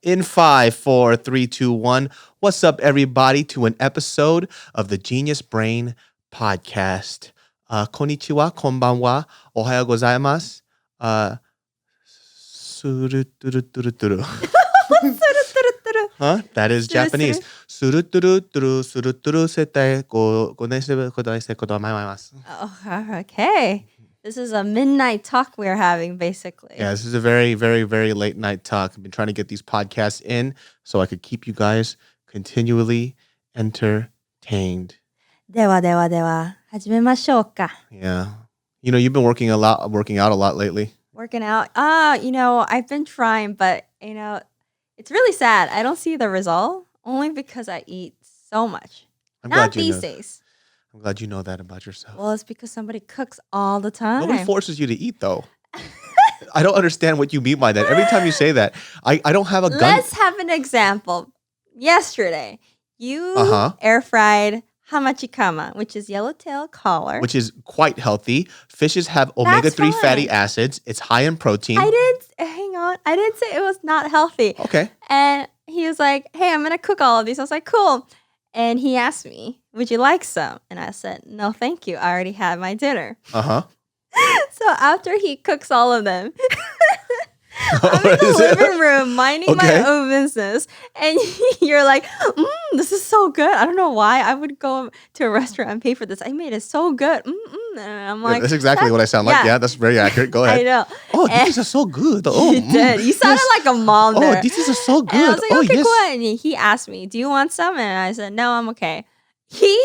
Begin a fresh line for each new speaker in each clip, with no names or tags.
In 5, 4, 3, 2, 1. What's up, everybody, to an episode of the Genius Brain Podcast. Konnichiwa, konbanwa, ohayo gozaimasu. Suruturuturu. Huh? That is Japanese. Suruturuturu, suruturu sete gonesebe kodaise kodamaimasu.
Oh, okay. This is a midnight talk we're having, basically.
Yeah, this is a very, very, very late night talk. I've been trying to get these podcasts in so I could keep you guys continually entertained.
では、始めましょうか.
Yeah. You know, you've been working out a lot lately.
Working out. I've been trying, but, it's really sad. I don't see the result only because I eat so much. Not these days.
I'm glad you know that about yourself.
Well, it's because somebody cooks all the time.
Nobody forces you to eat, though. I don't understand what you mean by that. Every time you say that, I don't have a gun.
Let's have an example. Yesterday, you air fried hamachikama, which is yellowtail collar.
Which is quite healthy. Fishes have omega-3 fatty acids. It's high in protein.
I didn't say it was not healthy.
Okay.
And he was like, hey, I'm going to cook all of these. I was like, cool. And he asked me, would you like some? And I said, no, thank you. I already had my dinner. So after he cooks all of them, I'm in the living room minding my own business. And you're like, this is so good. I don't know why I would go to a restaurant and pay for this. I made it so good. And I'm like,
that's exactly what I sound like. Yeah, that's very accurate. Go ahead.
I know.
Oh, these are so good. Oh,
you did. You sounded like a mom there.
Oh, these are so good.
And I was like, okay,
yes.
cool. And he asked me, do you want some? And I said, no, I'm okay. He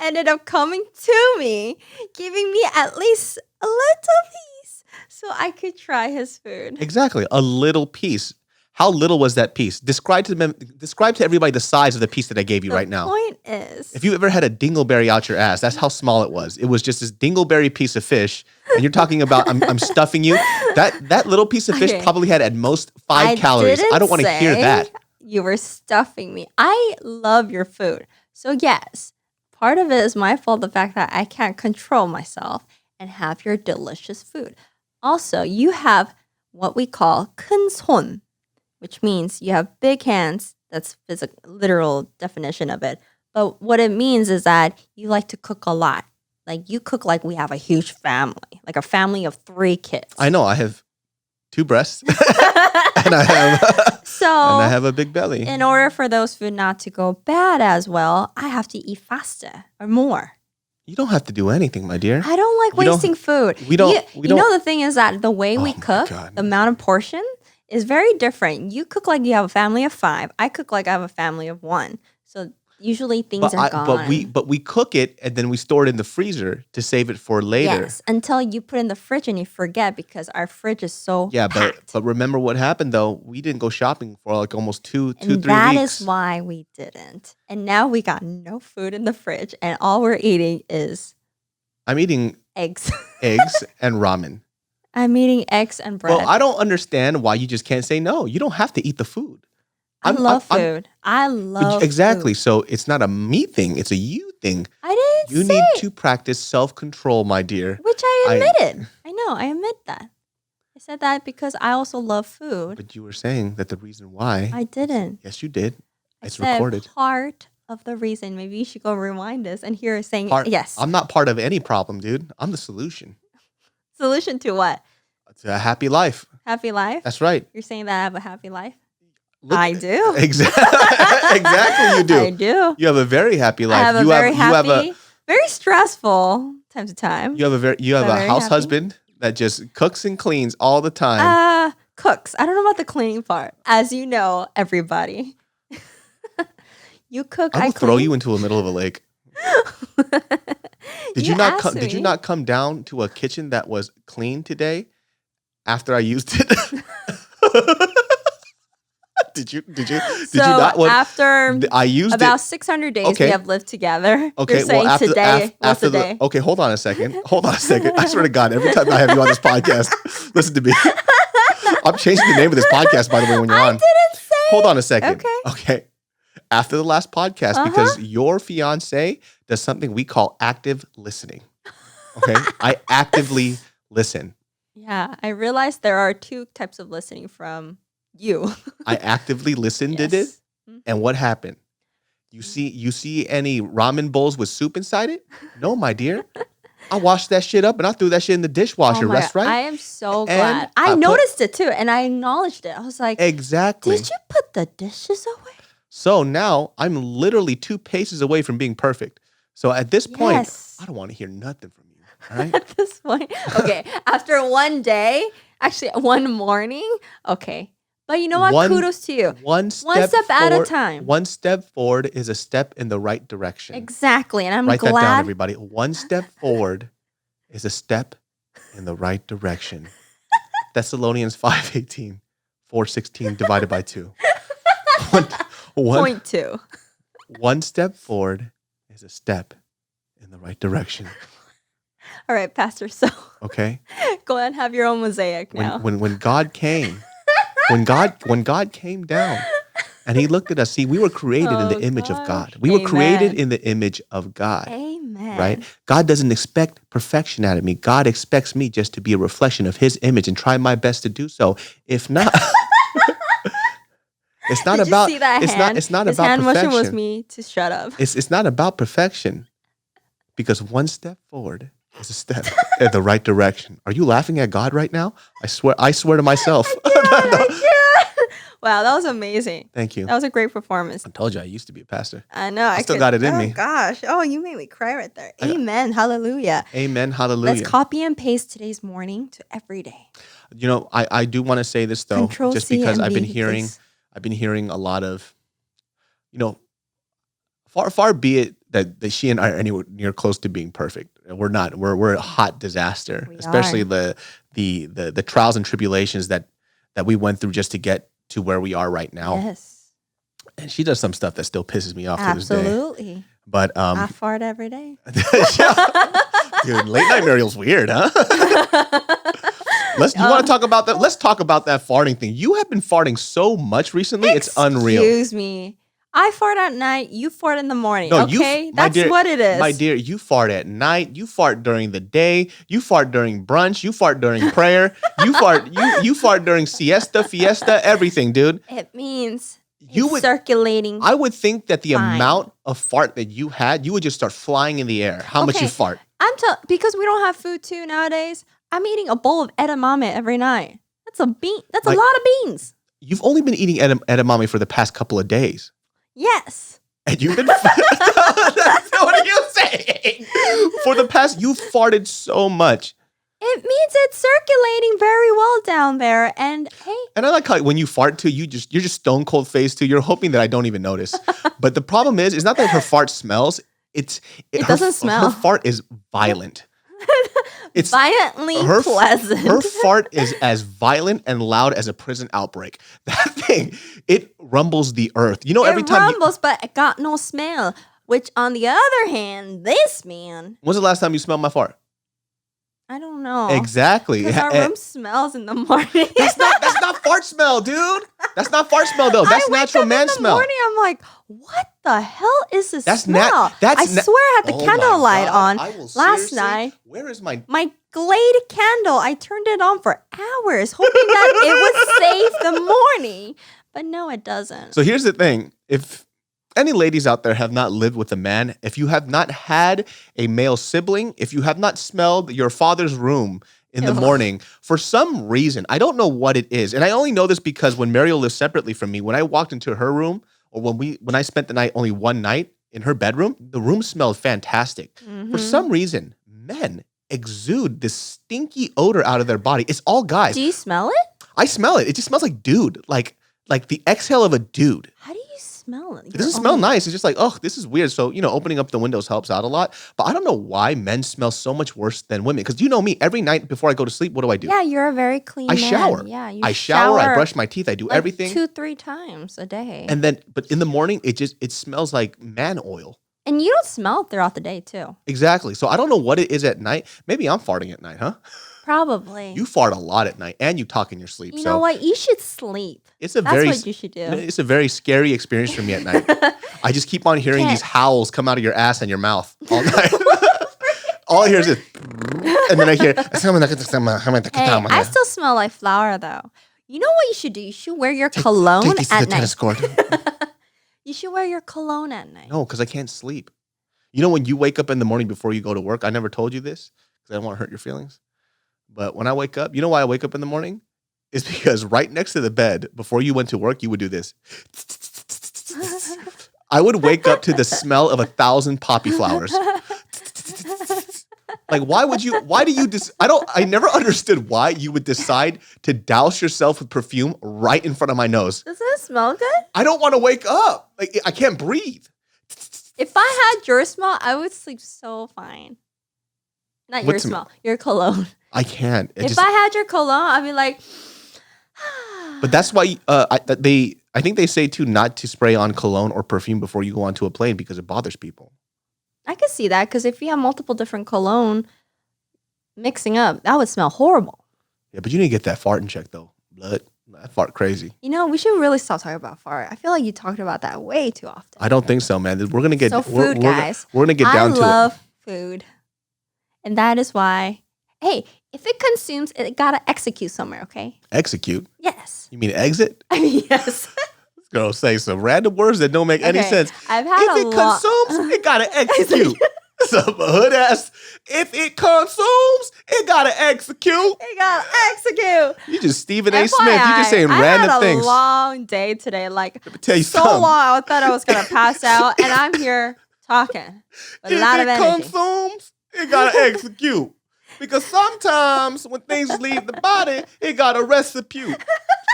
ended up coming to me, giving me at least a little piece so I could try his food.
Exactly. A little piece. How little was that piece? Describe to everybody the size of the piece that I gave you right now.
The point is,
if you ever had a dingleberry out your ass, that's how small it was. It was just this dingleberry piece of fish. And you're talking about, I'm stuffing you. That little piece of fish probably had at most 5 calories. I don't want to hear that.
You were stuffing me. I love your food. So yes, part of it is my fault, the fact that I can't control myself and have your delicious food. Also, you have what we call 큰 손, which means you have big hands. That's literal definition of it. But what it means is that you like to cook a lot. Like you cook like we have a huge family, like a family of 3 kids.
I know. I have 2 breasts and I have a big belly.
In order for those food not to go bad as well, I have to eat faster or more.
You don't have to do anything, my dear.
I don't like wasting food.
You know
the thing is that the way we cook, the amount of portion is very different. You cook like you have a family of 5. I cook like I have a family of 1. So usually things are gone.
But we cook it and then we store it in the freezer to save it for later.
Yes, until you put it in the fridge and you forget because our fridge is so packed.
But remember what happened though? We didn't go shopping for like almost 3 weeks.
That is why we didn't. And now we got no food in the fridge and all we're eating is...
I'm eating...
eggs.
Eggs and ramen.
I'm eating eggs and bread.
Well, I don't understand why you just can't say no. You don't have to eat the food.
I love food. I love
exactly.
food.
So it's not a me thing. It's a you thing.
I didn't
You need to practice self-control, my dear.
Which I admitted. I know. I admit that. I said that because I also love food.
But you were saying that the reason why.
I didn't.
Yes, you did. It's
I said
recorded.
Part of the reason. Maybe you should go rewind this and hear us saying yes.
I'm not part of any problem, dude. I'm the solution.
Solution to what?
To a happy life.
Happy life?
That's right.
You're saying that I have a happy life? I do.
Exactly, you do.
I do.
You have a very happy life.
I have very stressful time to time.
You have a house husband that just cooks and cleans all the time.
Cooks. I don't know about the cleaning part. As you know, everybody. You cook,
I will throw you into the middle of a lake. Did you not come down to a kitchen that was clean today after I used it? Did you not?
After
I used
about 600 days we have lived together.
Okay,
you're saying today was the day.
Okay, hold on a second. I swear to God, every time I have you on this podcast, listen to me. I'm changing the name of this podcast, by the way, when you're on.
I didn't say.
Hold on a second.
Okay.
After the last podcast, because your fiance does something we call active listening. Okay, I actively listen.
Yeah, I realized there are 2 types of listening from You.
I actively listened to it. And what happened? You see any ramen bowls with soup inside it? No, my dear. I washed that shit up and I threw that shit in the dishwasher. That's right.
I am so glad. I noticed it too, and I acknowledged it. I was like,
exactly.
Did you put the dishes away?
So now I'm literally 2 paces away from being perfect. So at this point, I don't want to hear nothing from you. All right.
At this point, okay. After one day, actually one morning, okay. But you know what? Kudos to you.
One step
at a time.
One step forward is a step in the right direction.
Exactly. And I'm
glad. Write that down, everybody. One step forward is a step in the right direction. Thessalonians 5:18, 4:16 divided by 2.
Point 2.
One step forward is a step in the right direction.
All right, Pastor. So
okay.
Go ahead and have your own mosaic now.
When God came. When God came down and he looked at us, see, we were created in the image of God. We were created in the image of God.
Amen.
Right? God doesn't expect perfection out of me. God expects me just to be a reflection of his image and try my best to do so. If not, it's not about
you see that hand?
It's not
His
about
hand
perfection.
motion was me to shut up.
It's not about perfection. Because one step forward is a step in the right direction. Are you laughing at God right now? I swear to myself.
I can't. Wow, that was amazing.
Thank you.
That was a great performance.
I told you I used to be a pastor.
I know.
I still got it in me.
Oh gosh. Oh, you made me cry right there. Amen. Hallelujah.
Amen. Hallelujah.
Let's copy and paste today's morning to every day.
You know, I do want to say this though, just because I've been hearing a lot of, you know, far be it that she and I are anywhere near close to being perfect. We're not. We're a hot disaster, especially the trials and tribulations that we went through just to get to where we are right now.
Yes.
And she does some stuff that still pisses me off to this day.
Absolutely.
But
I fart every day.
Dude, late night Ariel's weird, huh? You want to talk about that? Let's talk about that farting thing. You have been farting so much recently. It's unreal.
Excuse me. I fart at night. You fart in the morning.
No,
okay, that's what it is.
My dear, you fart at night. You fart during the day. You fart during brunch. You fart during prayer. You fart during siesta, fiesta, everything, dude.
It means circulating.
I would think that the amount of fart that you had, you would just start flying in the air. How much you fart?
Because we don't have food too nowadays. I'm eating a bowl of edamame every night. That's a lot of beans.
You've only been eating edamame for the past couple of days.
Yes.
And you've been what are you saying? For the past, you farted so much.
It means it's circulating very well down there. And hey.
And I like how when you fart too, you're just stone cold faced too. You're hoping that I don't even notice. But the problem is, it's not that her fart smells. It
doesn't smell.
Her fart is violent.
It's violently pleasant.
Her fart is as violent and loud as a prison outbreak. That thing, it rumbles the earth. You know, every time
it rumbles, but it got no smell. Which, on the other hand, this man.
When's the last time you smelled my fart?
I don't know.
Exactly.
Because our room smells in the morning.
That's not fart smell, dude. That's not fart smell, though. That's natural man smell.
In the morning, I'm like, what the hell is this smell? I swear I had the candlelight on last night.
Where is my
Glade candle? I turned it on for hours, hoping that it would save the morning. But no, it doesn't.
So here's the thing. If any ladies out there have not lived with a man, if you have not had a male sibling, if you have not smelled your father's room in the morning, for some reason, I don't know what it is. And I only know this because when Mariel lived separately from me, when I walked into her room, or when I spent the night only one night in her bedroom, the room smelled fantastic. Mm-hmm. For some reason, men exude this stinky odor out of their body. It's all guys.
Do you smell it?
I smell it. It just smells like dude, like the exhale of a dude.
How do you smell it?
It doesn't smell nice. It's just like, oh, this is weird. So, opening up the windows helps out a lot. But I don't know why men smell so much worse than women. Because you know me, every night before I go to sleep, what do?
Yeah, you're a very clean man.
I shower.
Yeah,
I shower. I brush my teeth. I do everything
2-3 times a day.
And then, but in the morning, it smells like man oil.
And you don't smell it throughout the day, too.
Exactly. So I don't know what it is at night. Maybe I'm farting at night, huh?
Probably.
You fart a lot at night, and you talk in your sleep.
You know what? You should sleep. That's what you should do.
It's a very scary experience for me at night. I just keep on hearing these howls come out of your ass and your mouth all night. All I hear is this, and then I hear.
Hey, I still smell like flour, though. You know what you should do? You should wear your cologne
take these to
at
the
night.
tennis court.
You should wear your cologne at night.
No, because I can't sleep. You know when you wake up in the morning before you go to work? I never told you this because I don't want to hurt your feelings. But when I wake up, you know why I wake up in the morning? It's because right next to the bed, before you went to work, you would do this. I would wake up to the smell of 1,000 poppy flowers. Like, I never understood why you would decide to douse yourself with perfume right in front of my nose.
Doesn't it smell good?
I don't want to wake up. Like, I can't breathe.
If I had your smell, I would sleep so fine. Not your smell, your cologne.
I can't.
If I had your cologne, I'd be like...
But that's why I think they say, too, not to spray on cologne or perfume before you go onto a plane because it bothers people.
I could see that because if you have multiple different cologne mixing up, that would smell horrible.
Yeah, but you need to get that fart in check, though. Blood. That fart crazy.
You know, we should really stop talking about fart. I feel like you talked about that way too often.
I don't think so, man. We're gonna get
guys.
We're gonna get down to it.
I love food, and that is why. Hey, if it consumes, it gotta execute somewhere. Okay.
Execute.
Yes.
You mean exit?
I mean, yes.
This girl say some random words that don't make any sense.
I've had
if it consumes, it gotta execute. Some hood ass. If it consumes, it gotta execute.
It gotta execute.
You just Stephen A. Smith. You just saying random things.
I had a long day today. Like,
let me tell you
so
something.
long, I thought I was gonna pass out, and I'm here talking with a lot of energy.
If it consumes, it gotta execute. Because sometimes when things leave the body, it got a recipe. You know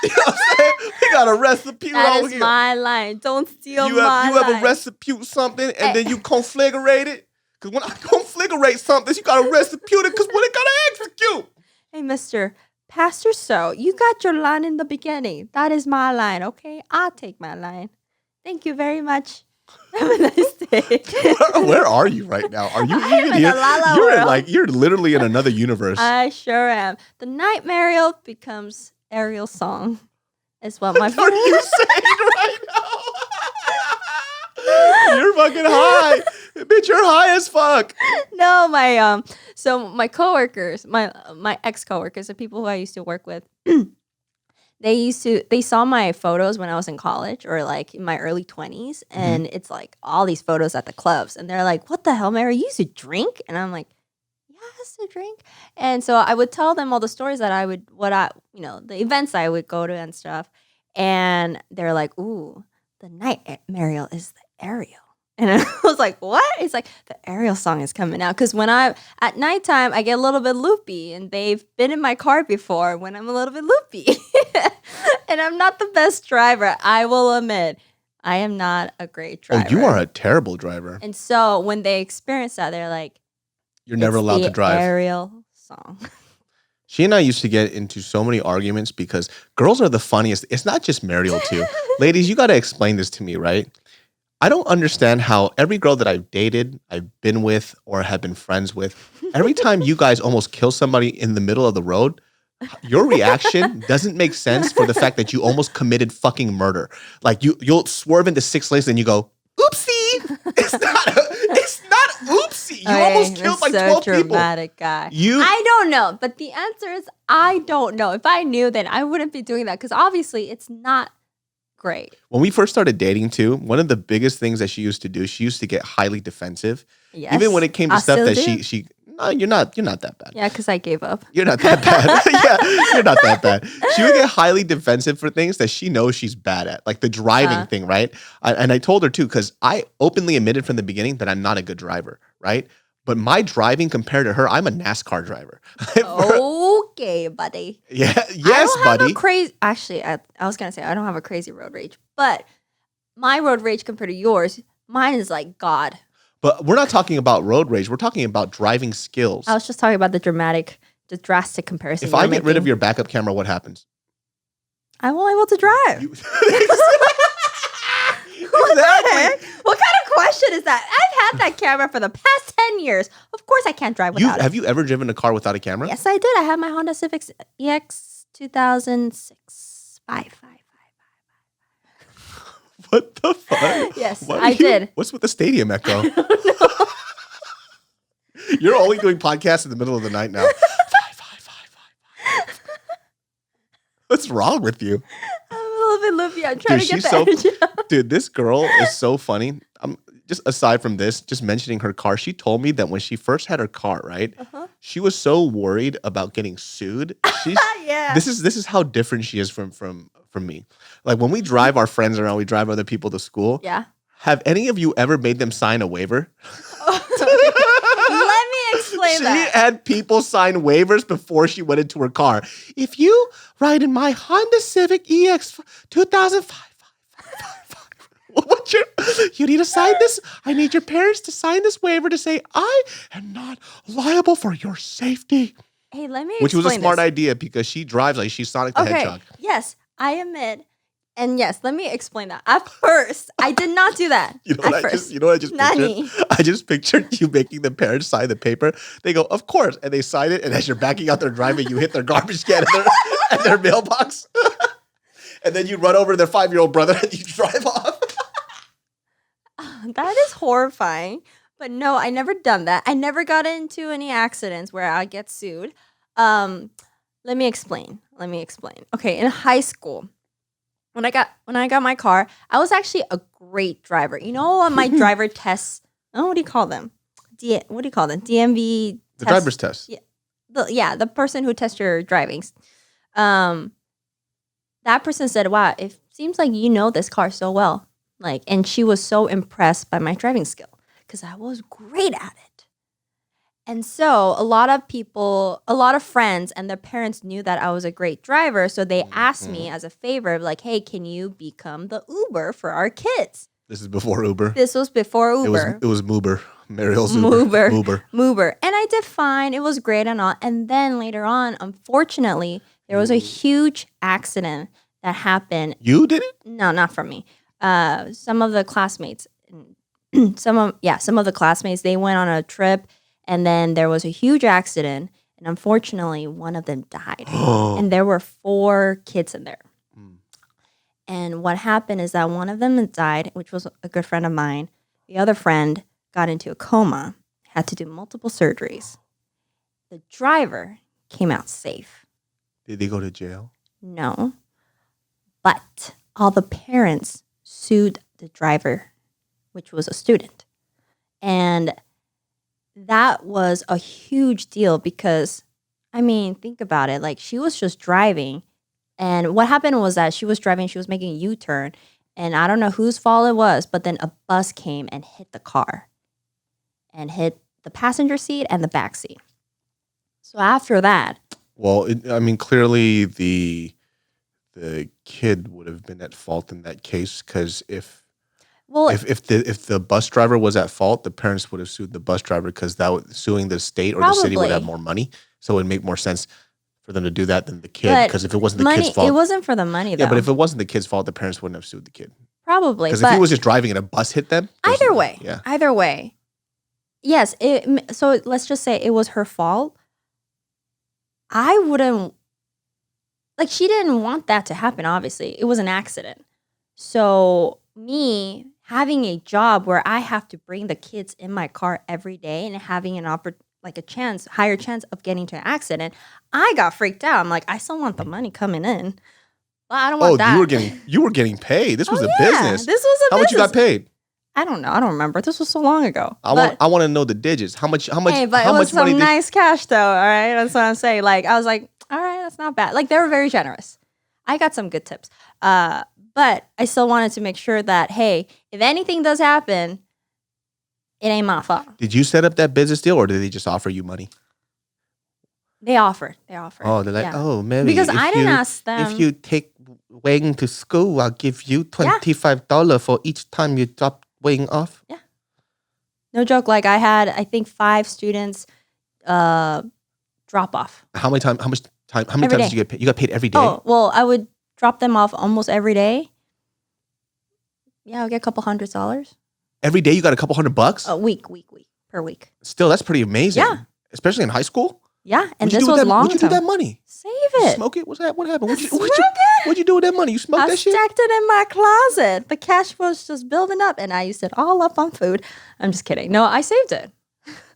what I'm saying? It got a recipe
that
over
is
here.
my line. Don't steal
You
my line.
You ever recipe something and then you conflagrate it? Because when I conflagrate something, you got to recipe it because when it got to execute.
Hey, Mr. Pastor So, you got your line in the beginning. That is my line, okay? I'll take my line. Thank you very much. Have a nice day.
Where are you right now? Are you even
in
here? You're literally in another universe.
I sure am. The night Ariel becomes Ariel's song is what my
What are you saying right now? You're fucking high. Bitch, you're high as fuck.
No, my coworkers, my ex-coworkers, the people who I used to work with, they saw my photos when I was in college or like in my early 20s, and it's like all these photos at the clubs, and they're like, "What the hell, Mary? You used to drink?" And I'm like, "Yeah, I used to drink." And so I would tell them all the stories that the events I would go to and stuff, and they're like, "Ooh, the night Mariel is the Ariel." And I was like, what? It's like, the Ariel song is coming out. Because at nighttime, I get a little bit loopy. And they've been in my car before when I'm a little bit loopy. And I'm not the best driver. I will admit, I am not a great driver.
Oh, you are a terrible driver.
And so when they experience that, they're like,
you're never allowed to drive.
Ariel song.
She and I used to get into so many arguments because girls are the funniest. It's not just Mariel, too. Ladies, you got to explain this to me, right? I don't understand how every girl that I've dated, I've been with, or have been friends with, every time you guys almost kill somebody in the middle of the road, your reaction doesn't make sense for the fact that you almost committed fucking murder. Like you'll swerve into 6 lanes and you go, oopsie. It's not oopsie. You almost killed like 12 people.
Dramatic guy. I don't know, but the answer is I don't know. If I knew, then I wouldn't be doing that because obviously it's not great.
When we first started dating too, one of the biggest things that she used to do, she used to get highly defensive.
Yes.
Even when it came to stuff that she no, you're not that bad.
Yeah, because I gave up.
You're not that bad. Yeah, you're not that bad. She would get highly defensive for things that she knows she's bad at, like the driving thing, right? And I told her too, because I openly admitted from the beginning that I'm not a good driver, right? But my driving compared to her, I'm a NASCAR driver.
Okay, buddy.
Yeah, yes, buddy.
Actually, I was going to say, I don't have a crazy road rage. But my road rage compared to yours, mine is like God.
But we're not talking about road rage. We're talking about driving skills.
I was just talking about the drastic comparison.
If I get rid of your backup camera, what happens?
I won't be able to drive.
Exactly.
What kind of question is that? I've had that camera for the past 10 years. Of course I can't drive without it.
Have you ever driven a car without a camera?
Yes, I did. I had my Honda Civic EX 2006. Five.
What the fuck?
Yes, I did.
What's with the stadium echo?
I don't know.
You're only doing podcasts in the middle of the night now. Five. What's What's wrong with you?
I'm a little bit loopy. I'm trying
Dude,
to get
she's
the energy out.
Dude, this girl is so funny. Just aside from this, just mentioning her car, she told me that when she first had her car, right? She was so worried about getting sued.
Yeah.
This is how different she is from me. Like when we drive our friends around, we drive other people to school.
Yeah.
Have any of you ever made them sign a waiver?
Let me explain that.
She had people sign waivers before she went into her car. If you ride in my Honda Civic EX 2005, you need to sign this. I need your parents to sign this waiver to say I am not liable for your safety.
Hey, let me
Which was a
explain
smart
this.
idea because she drives like she's Sonic the Hedgehog.
Yes, I admit. And yes, let me explain that. At first, I did not do that.
You know what I just
Nani.
pictured? I just pictured you making the parents sign the paper. They go, of course. And they sign it. And as you're backing out their driveway, you hit their garbage can at their mailbox. And then you run over to their 5-year-old brother and you drive off.
That is horrifying. But no, I never done that. I never got into any accidents where I get sued. Let me explain. Okay, in high school, when I got my car, I was actually a great driver. You know, on my driver tests. Oh, what do you call them? DMV.
The driver's test.
Yeah, the person who tests your drivings. That person said, "Wow, it seems like you know this car so well." Like, and she was so impressed by my driving skill because I was great at it. And so a lot of friends and their parents knew that I was a great driver. So they asked me as a favor, like, hey, can you become the Uber for our kids?
This is before Uber.
This was before Uber.
It was Moober. Mariel's Uber.
Moober. And I did fine. It was great and all. And then later on, unfortunately, there was a huge accident that happened.
You did it?
No, not from me. Some of the classmates, some of the classmates, they went on a trip and then there was a huge accident and unfortunately one of them died and there were 4 kids in there. And what happened is that one of them died, which was a good friend of mine. The other friend got into a coma, had to do multiple surgeries. The driver came out safe.
Did they go to jail?
No, but all the parents sued the driver, which was a student. And that was a huge deal because, I mean, think about it. Like, she was just driving. And what happened was that she was driving, she was making a U-turn. And I don't know whose fault it was, but then a bus came and hit the car and hit the passenger seat and the back seat. So after that.
Well, clearly the kid would have been at fault in that case because if the bus driver was at fault, the parents would have sued the bus driver because suing the state or the city would have more money. So it would make more sense for them to do that than the kid because if it wasn't the kid's fault.
It wasn't for the money, though.
Yeah, but if it wasn't the kid's fault, the parents wouldn't have sued the kid.
Probably.
Because if he was just driving and a bus hit them.
Either way.
Yeah.
Either way. Yes. So let's just say it was her fault. I wouldn't. Like, she didn't want that to happen, obviously. It was an accident. So me having a job where I have to bring the kids in my car every day and having higher chance of getting to an accident, I got freaked out. I'm like, I still want the money coming in. But I don't want that.
You were getting paid. This was a business.
This was a business.
How much you got paid?
I don't know. I don't remember. This was so long ago.
I want to know the digits. How much?
Hey, but it was some nice cash, though. All right, that's what I'm saying. Like, I was like, all right, that's not bad. Like, they were very generous. I got some good tips. But I still wanted to make sure that, hey, if anything does happen, it ain't my fault.
Did you set up that business deal, or did they just offer you money?
They offered.
Oh, they're like, oh, maybe
because I didn't ask them.
If you take Wayne to school, I'll give you $25 for each time you drop Wayne off.
Yeah. No joke. Like, I had, I think, 5 students drop off.
How many times did you get paid? You got paid every day?
Oh, well, I would drop them off almost every day. Yeah, I'll get a couple $100s.
Every day you got a couple $100?
A week, per week.
Still, that's pretty amazing.
Yeah.
Especially in high school?
Yeah, and this was long.
What'd you do with that money?
Save it.
Smoke it? What happened? What'd
Smoke
you do with that money? You smoked that shit?
I stacked it in my closet. The cash was just building up, and I used it all up on food. I'm just kidding. No, I saved it.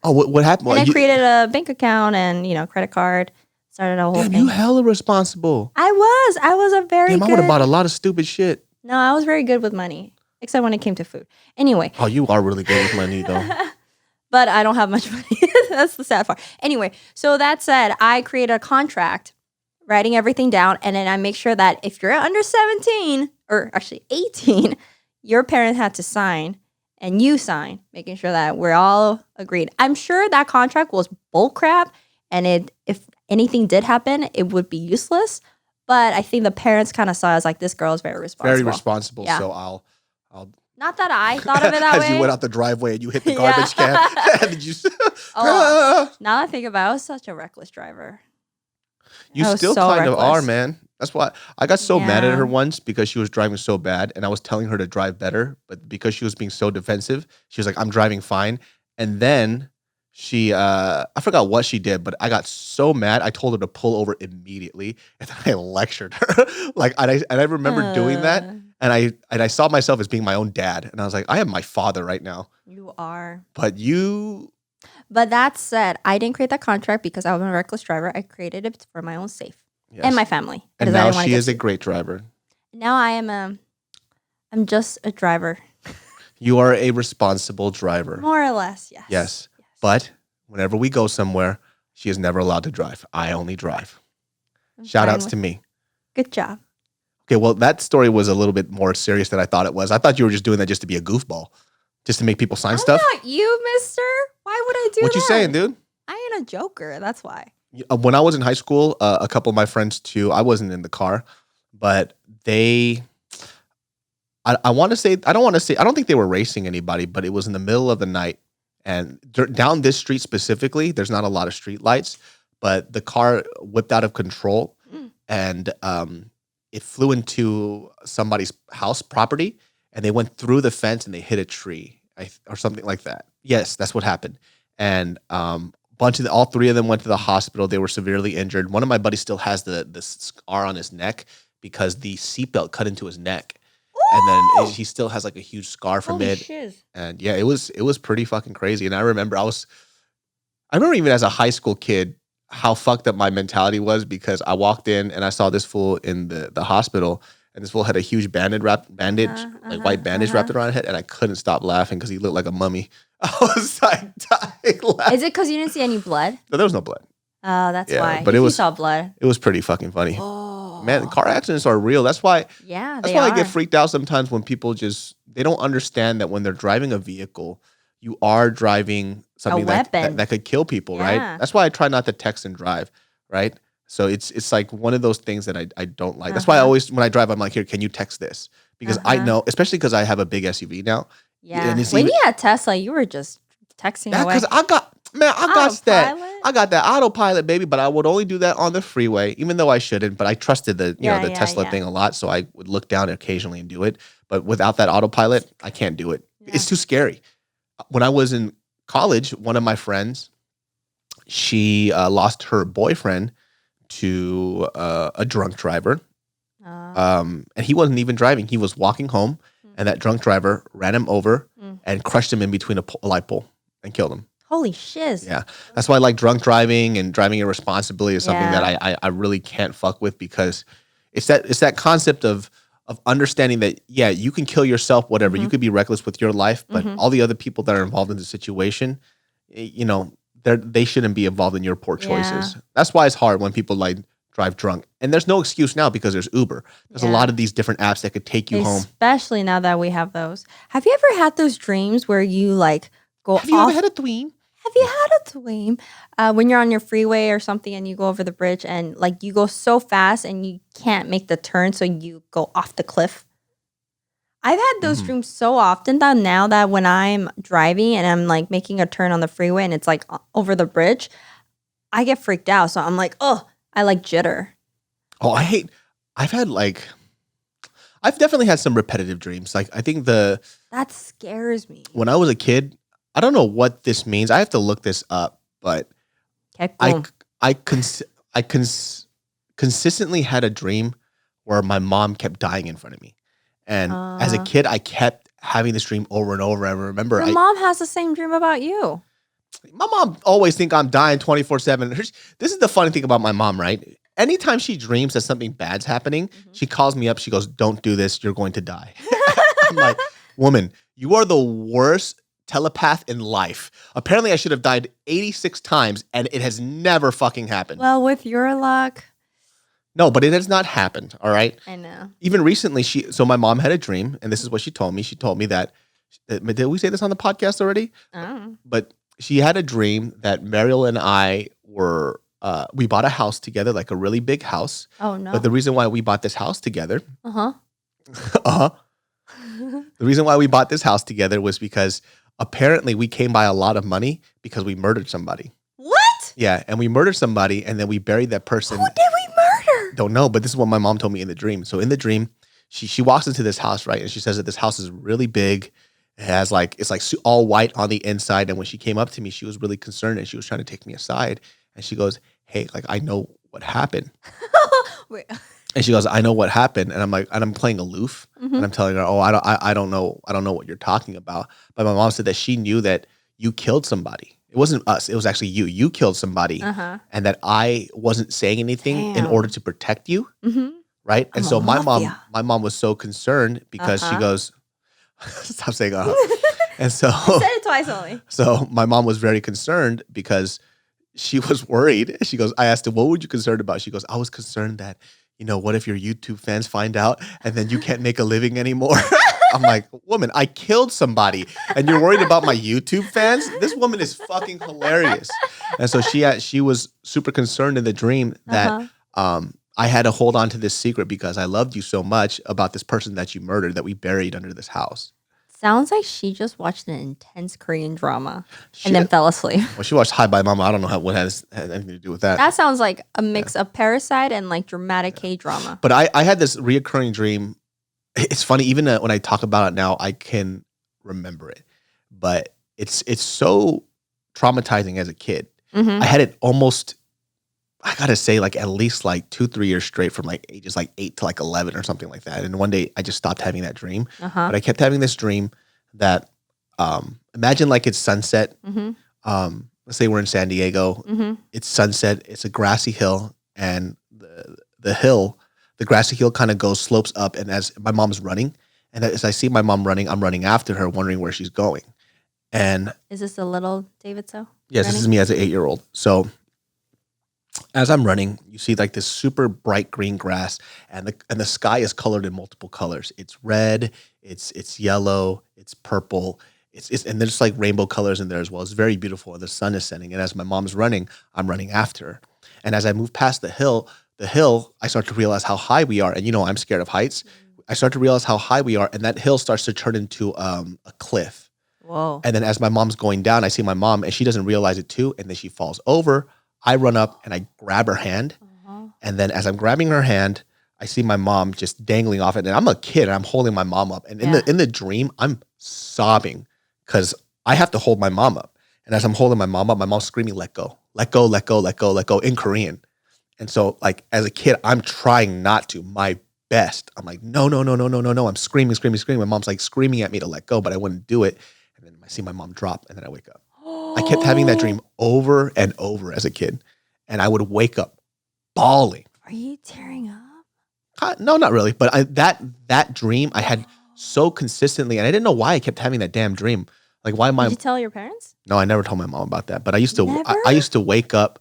Oh, what happened?
And I created a bank account and, credit card. started a whole
Damn,
thing.
you hella responsible.
I was a very
Damn, I would have bought a lot of stupid shit.
No, I was very good with money, except when it came to food. Anyway.
Oh, you are really good with money, though.
But I don't have much money. That's the sad part. Anyway, so that said, I created a contract, writing everything down, and then I make sure that if you're under 17, or actually 18, your parent had to sign, and you sign, making sure that we're all agreed. I'm sure that contract was bullcrap, and if anything did happen, it would be useless. But I think the parents kind of saw it as like, this girl is very responsible.
Very responsible.
Yeah.
So I'll.
Not that I thought of it that
as
way.
As you went out the driveway and you hit the garbage can. And you,
now that I think about it, I was such a reckless driver.
You still
so
kind of
reckless.
are, man. That's why I got so mad at her once because she was driving so bad and I was telling her to drive better. But because she was being so defensive, she was like, I'm driving fine. And then she, I forgot what she did, but I got so mad. I told her to pull over immediately. And then I lectured her. And I remember doing that. And I saw myself as being my own dad. And I was like, I am my father right now.
You are.
But
that said, I didn't create that contract because I was a reckless driver. I created it for my own safe and my family.
And now she is a great driver.
Now I'm just a driver.
You are a responsible driver.
More or less, yes.
Yes. But whenever we go somewhere, she is never allowed to drive. I only drive. Shout outs to me.
Good job.
Okay, well, that story was a little bit more serious than I thought it was. I thought you were just doing that just to be a goofball, just to make people sign stuff.
Not you, mister. Why would I do that?
What you saying, dude?
I ain't a joker. That's why.
When I was in high school, a couple of my friends too, I wasn't in the car, but I don't think they were racing anybody, but it was in the middle of the night. And down this street specifically, there's not a lot of street lights, but the car whipped out of control and it flew into somebody's house property and they went through the fence and they hit a tree or something like that. Yes, that's what happened. And all three of them went to the hospital. They were severely injured. One of my buddies still has the scar on his neck because the seatbelt cut into his neck. And then he still has like a huge scar from
Holy
it.
Shiz.
And yeah, it was pretty fucking crazy. And I remember even as a high school kid, how fucked up my mentality was because I walked in and I saw this fool in the hospital and this fool had a huge white bandage wrapped around his head and I couldn't stop laughing because he looked like a mummy. I was like dying laughing.
Is it because you didn't see any blood?
No, there was no blood.
Oh, that's why.
But
you saw blood.
It was pretty fucking funny.
Oh.
Man, car accidents are real. That's why I get freaked out sometimes when people they don't understand that when they're driving a vehicle, you are driving something that could kill people, right? That's why I try not to text and drive, right? So it's like one of those things that I don't like. That's why I always, when I drive, I'm like, here, can you text this? Because I know, especially because I have a big SUV now.
Yeah. When you had Tesla, you were just texting away.
Because I got that autopilot, baby, but I would only do that on the freeway, even though I shouldn't. But I trusted the Tesla thing a lot, so I would look down occasionally and do it. But without that autopilot, I can't do it. Yeah. It's too scary. When I was in college, one of my friends, she lost her boyfriend to a drunk driver. And he wasn't even driving. He was walking home, and that drunk driver ran him over and crushed him in between a light pole and killed him.
Holy shiz.
Yeah. That's why like drunk driving and driving irresponsibly is something that I really can't fuck with because it's that concept of understanding that, yeah, you can kill yourself, whatever. You could be reckless with your life, but all the other people that are involved in the situation, you know, they shouldn't be involved in your poor choices. That's why it's hard when people like drive drunk. And there's no excuse now because there's Uber. There's a lot of these different apps that could take you home.
Especially now that we have those. Have you ever had those dreams where you like go
Have you ever had a dream?
Have you had a dream when you're on your freeway or something and you go over the bridge and like you go so fast and you can't make the turn so you go off the cliff? I've had those dreams so often that now that when I'm driving and I'm like making a turn on the freeway and it's like over the bridge, I get freaked out. So I'm like, oh, I like jitter.
Oh, I've definitely had some repetitive dreams. Like I think that
scares me.
When I was a kid, I don't know what this means. I have to look this up, but
cool.
I consistently had a dream where my mom kept dying in front of me. And as a kid, I kept having this dream over and over. I remember
your mom has the same dream about you.
My mom always think I'm dying 24/7. This is the funny thing about my mom, right? Anytime she dreams that something bad's happening, she calls me up. She goes, "Don't do this. You're going to die." I'm like, "Woman, you are the worst telepath in life. Apparently, I should have died 86 times, and it has never fucking happened."
Well, with your luck,
No, but it has not happened. All right.
I know.
Even recently, so my mom had a dream, and this is what she told me. She told me that, did we say this on the podcast already?
Oh.
But she had a dream that Ariel and I we bought a house together, like a really big house.
Oh no.
But the reason why we bought this house together,
Uh-huh.
uh-huh, the reason why we bought this house together was because apparently we came by a lot of money because we murdered somebody.
What?
Yeah, and we murdered somebody, and then we buried that person.
Who did we murder?
Don't know, but this is what my mom told me in the dream. So in the dream, she walks into this house, right? And she says that this house is really big. It has it's like all white on the inside. And when she came up to me, she was really concerned and she was trying to take me aside. And she goes, "Hey, like, I know what happened."
Wait.
And she goes, "I know what happened." And I'm like, and I'm playing aloof. And I'm telling her, "Oh, I don't know what you're talking about." But my mom said that she knew that you killed somebody. It wasn't us. It was actually you. You killed somebody. And that I wasn't saying anything in order to protect you. Right. And so my mom was so concerned because she goes, stop saying And so
I said it twice only.
So my mom was very concerned because she was worried. She goes, I asked her, "What were you concerned about?" She goes, "I was concerned that, what if your YouTube fans find out and then you can't make a living anymore?" I'm like, "Woman, I killed somebody and you're worried about my YouTube fans? This woman is fucking hilarious." And so she was super concerned in the dream that I had to hold on to this secret because I loved you so much about this person that you murdered that we buried under this house.
Sounds like she just watched an intense Korean drama and then fell asleep.
Well, she watched Hi Bye Mama. I don't know what had anything to do with that.
That sounds like a mix of Parasite and like dramatic K-drama.
But I had this reoccurring dream. It's funny, even when I talk about it now, I can remember it. But it's so traumatizing as a kid. I had it almost, I gotta say, like at least like 2-3 years straight from like ages like 8 to like 11 or something like that. And one day I just stopped having that dream. But I kept having this dream that imagine like it's sunset. Let's say we're in San Diego. It's sunset. It's a grassy hill, and the grassy hill kind of slopes up. And as my mom's running, and as I see my mom running, I'm running after her, wondering where she's going. And
is this a little David So?
Yes, this is me as an 8-year-old. So as I'm running, you see like this super bright green grass, and the sky is colored in multiple colors. It's red, it's yellow, it's purple, and there's like rainbow colors in there as well. It's very beautiful, and the sun is setting. And as my mom's running, I'm running after her. And as I move past the hill, I start to realize how high we are. And I'm scared of heights. I start to realize how high we are, and that hill starts to turn into a cliff.
Whoa.
And then as my mom's going down, I see my mom, and she doesn't realize it too, and then she falls over. I run up and I grab her hand. And then as I'm grabbing her hand, I see my mom just dangling off it. And I'm a kid and I'm holding my mom up. And in the dream, I'm sobbing because I have to hold my mom up. And as I'm holding my mom up, my mom's screaming, "Let go, let go, let go, let go, let go," in Korean. And so like as a kid, I'm trying not to, my best. I'm like, no, no, no, no, no, no, no. I'm screaming, screaming, screaming. My mom's like screaming at me to let go, but I wouldn't do it. And then I see my mom drop, and then I wake up. I kept having that dream over and over as a kid, and I would wake up bawling.
Are you tearing up?
No, not really. But that dream I had so consistently, and I didn't know why I kept having that damn dream. Like, why am I?
Did you tell your parents?
No, I never told my mom about that. But I used to. I used to wake up,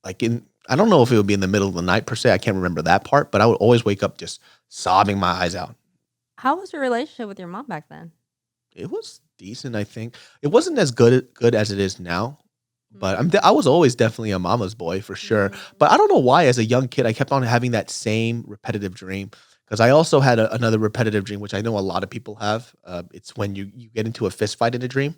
like I don't know if it would be in the middle of the night per se. I can't remember that part. But I would always wake up just sobbing my eyes out.
How was your relationship with your mom back then?
It was decent, I think. It wasn't as good as it is now, but I was always definitely a mama's boy for sure. But I don't know why, as a young kid, I kept on having that same repetitive dream, because I also had another repetitive dream, which I know a lot of people have. It's when you get into a fist fight in a dream,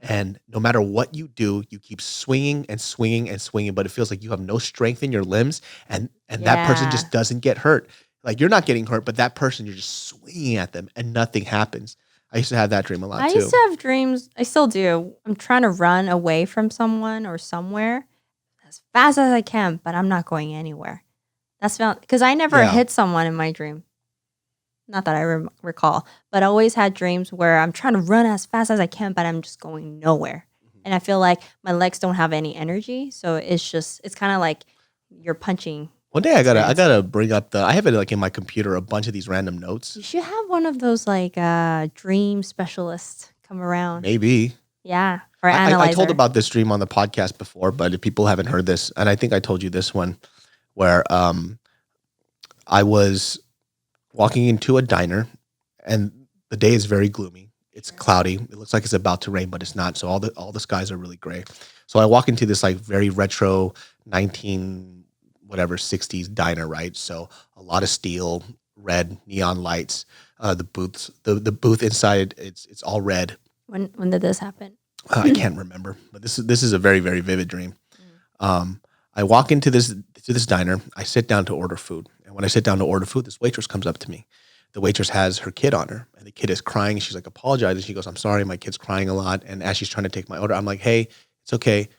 and no matter what you do, you keep swinging and swinging and swinging, but it feels like you have no strength in your limbs, and that person just doesn't get hurt. Like, you're not getting hurt, but that person, you're just swinging at them and nothing happens. I used to have that dream a lot too.
I used to have dreams. I still do. I'm trying to run away from someone or somewhere as fast as I can, but I'm not going anywhere. That's because I never hit someone in my dream. Not that I recall, but I always had dreams where I'm trying to run as fast as I can, but I'm just going nowhere. And I feel like my legs don't have any energy. So it's kind of like you're punching.
One day I gotta bring up I have it like in my computer, a bunch of these random notes.
You should have one of those like dream specialists come around.
Maybe.
Yeah. Or analyzer.
I told about this dream on the podcast before, but if people haven't heard this, and I think I told you this one, where I was walking into a diner, and the day is very gloomy. It's cloudy. It looks like it's about to rain, but it's not. So all the skies are really gray. So I walk into this like very retro 60s diner, right? So a lot of steel, red neon lights. The booth inside it's all red.
When did this happen?
I can't remember, but this is a very, very vivid dream. I walk into this diner. I sit down to order food, and when I sit down to order food, this waitress comes up to me. The waitress has her kid on her, and the kid is crying. She's like apologizing. She goes, "I'm sorry, my kid's crying a lot." And as she's trying to take my order, I'm like, "Hey, it's okay.